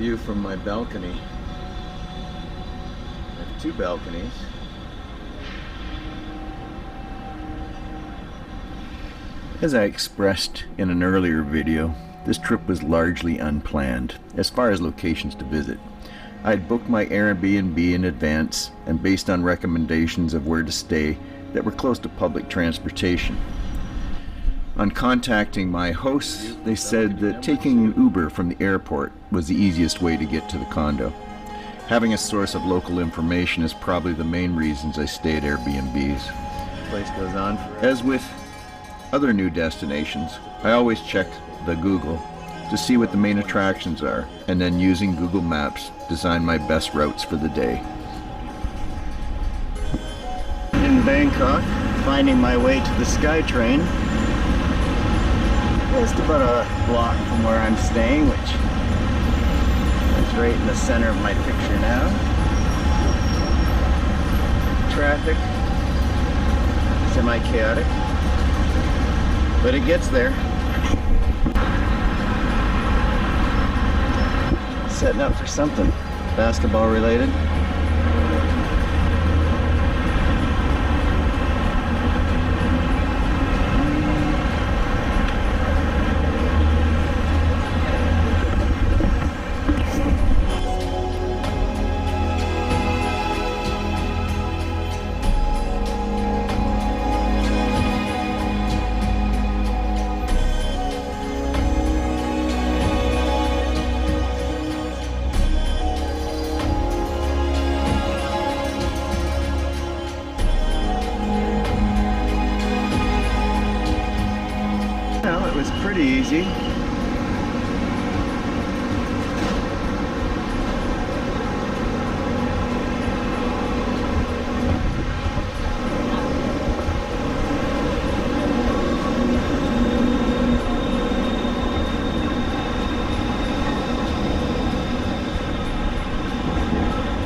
view from my balcony. I have two balconies. As I expressed in an earlier video, this trip was largely unplanned as far as locations to visit. I had booked my Airbnb in advance and based on recommendations of where to stay that were close to public transportation. On contacting my hosts, they said that taking an Uber from the airport was the easiest way to get to the condo. Having a source of local information is probably the main reasons I stay at Airbnbs. The place goes on. As with other new destinations, I always check the Google to see what the main attractions are, and then using Google Maps, design my best routes for the day. In Bangkok, finding my way to the SkyTrain. Just about a block from where I'm staying, which is right in the center of my picture now. Traffic, semi-chaotic, but it gets there. Setting up for something basketball related. Well, it was pretty easy.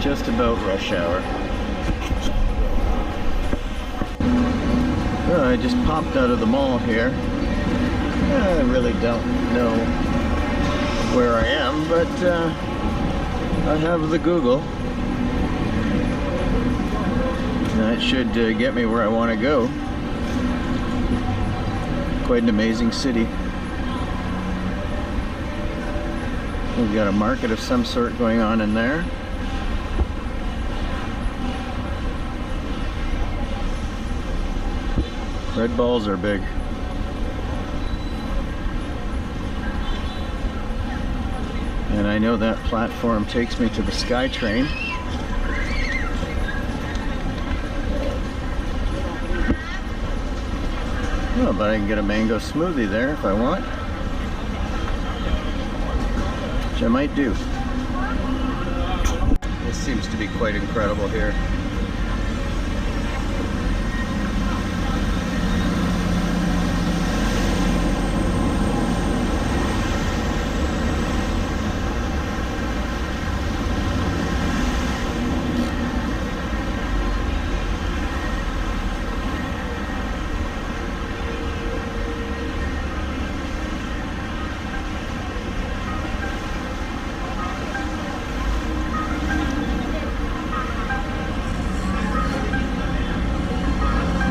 Just about rush hour. Well, I just popped out of the mall here. I really don't know where I am, but I have the Google. That should get me where I want to go. Quite an amazing city. We've got a market of some sort going on in there. Red balls are big. And I know that platform takes me to the SkyTrain. Oh, but I can get a mango smoothie there if I want, which I might do. This seems to be quite incredible here.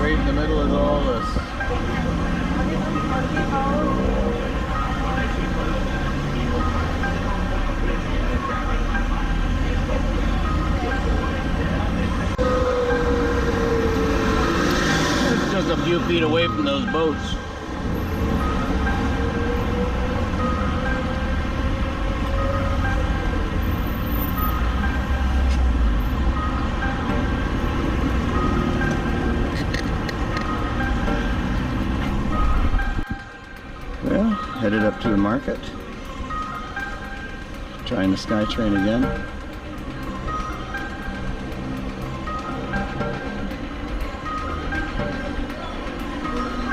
In the middle of all this. It's just a few feet away from those boats. Well, headed up to the market. Trying the SkyTrain again.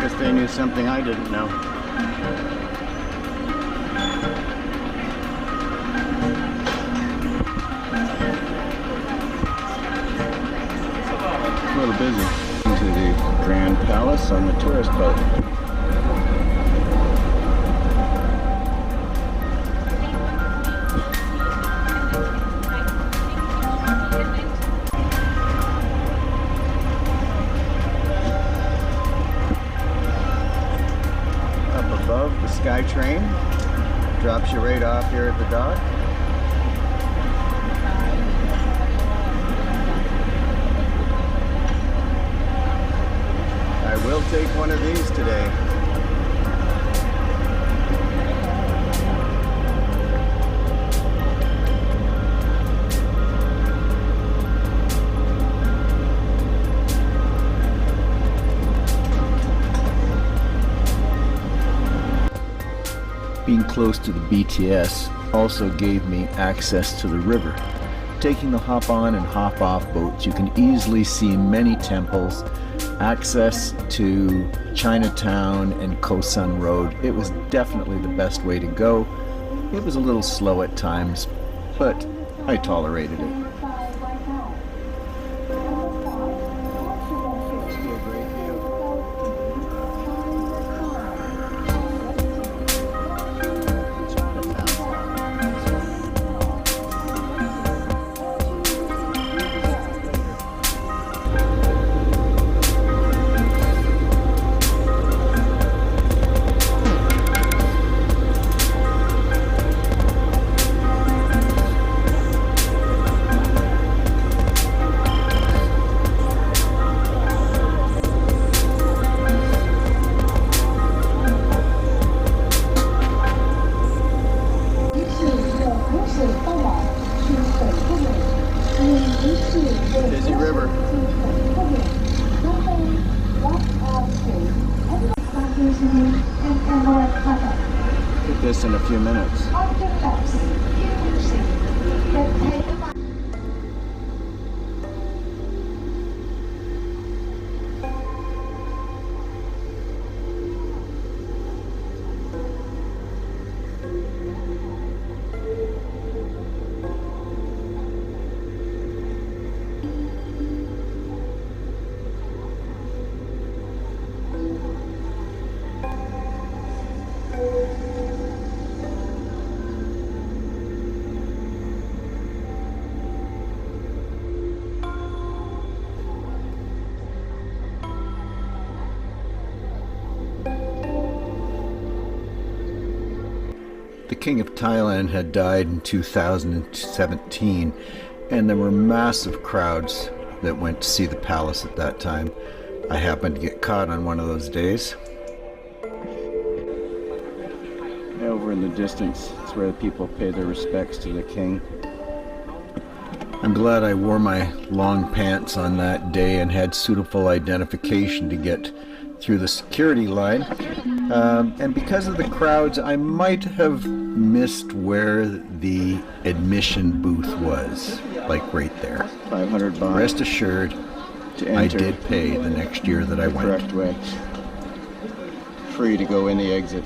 Guess they knew something I didn't know. A little busy. Into the Grand Palace on the tourist boat. SkyTrain. Drops you right off here at the dock. I will take one of these today. Being close to the BTS also gave me access to the river. Taking the hop on and hop off boats, you can easily see many temples, access to Chinatown and Koh Sun Road. It was definitely the best way to go. It was a little slow at times, but I tolerated it. Busy river. Get this in a few minutes. The King of Thailand had died in 2017, and there were massive crowds that went to see the palace at that time. I happened to get caught on one of those days. Over in the distance, it's where the people pay their respects to the king. I'm glad I wore my long pants on that day and had suitable identification to get through the security line. And because of the crowds, I might have missed where the admission booth was, like right there. 500 baht. Rest assured, I did pay the next year that I went. Correct way. Free to go in the exit.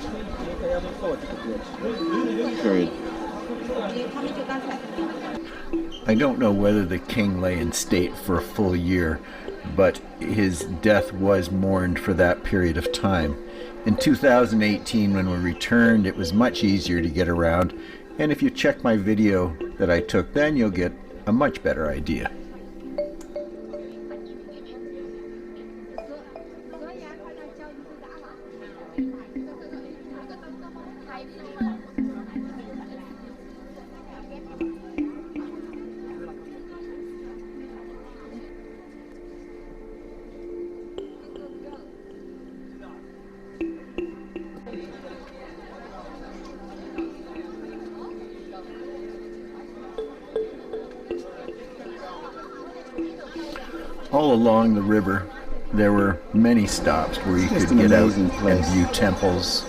Period. I don't know whether the king lay in state for a full year, but his death was mourned for that period of time. In 2018, when we returned, it was much easier to get around, and if you check my video that I took then, you'll get a much better idea. All along the river, there were many stops where you could get out and view temples,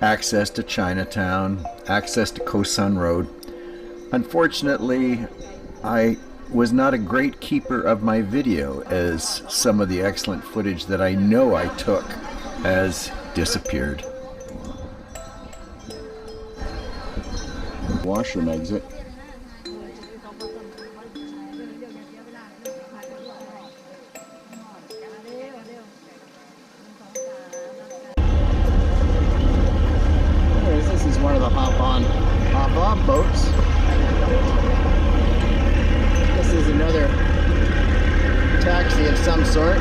access to Chinatown, access to Koh Sun Road. Unfortunately, I was not a great keeper of my video, as some of the excellent footage that I know I took has disappeared. Washroom exit. One of the hop-on, hop-off boats. This is another taxi of some sort.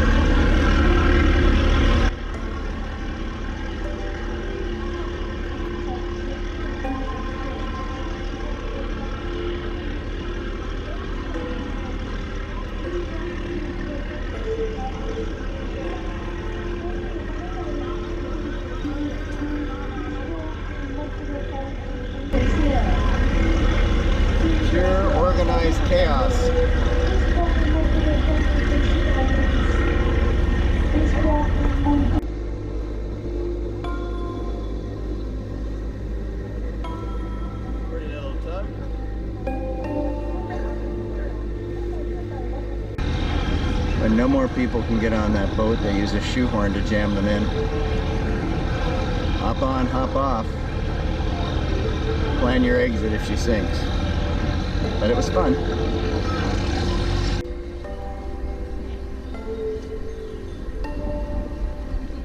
When no more people can get on that boat, they use a shoehorn to jam them in. Hop on, hop off. Plan your exit if she sinks. But it was fun.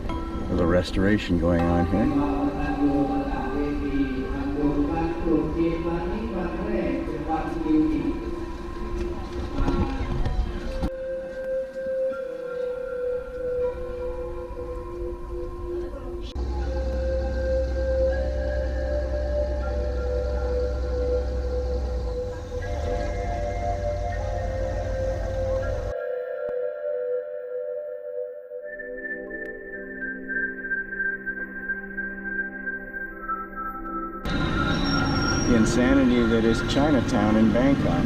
A little restoration going on here. The insanity that is Chinatown in Bangkok.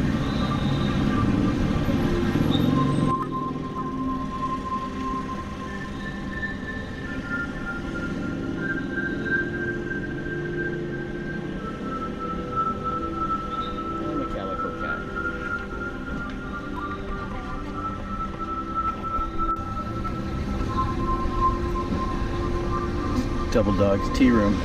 And the calico cat. Double Dog's tea room.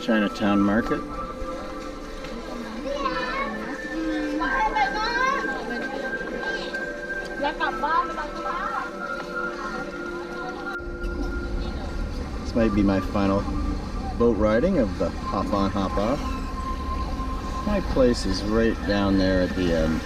Chinatown Market. This might be my final boat riding of the hop on, hop off. My place is right down there at the end.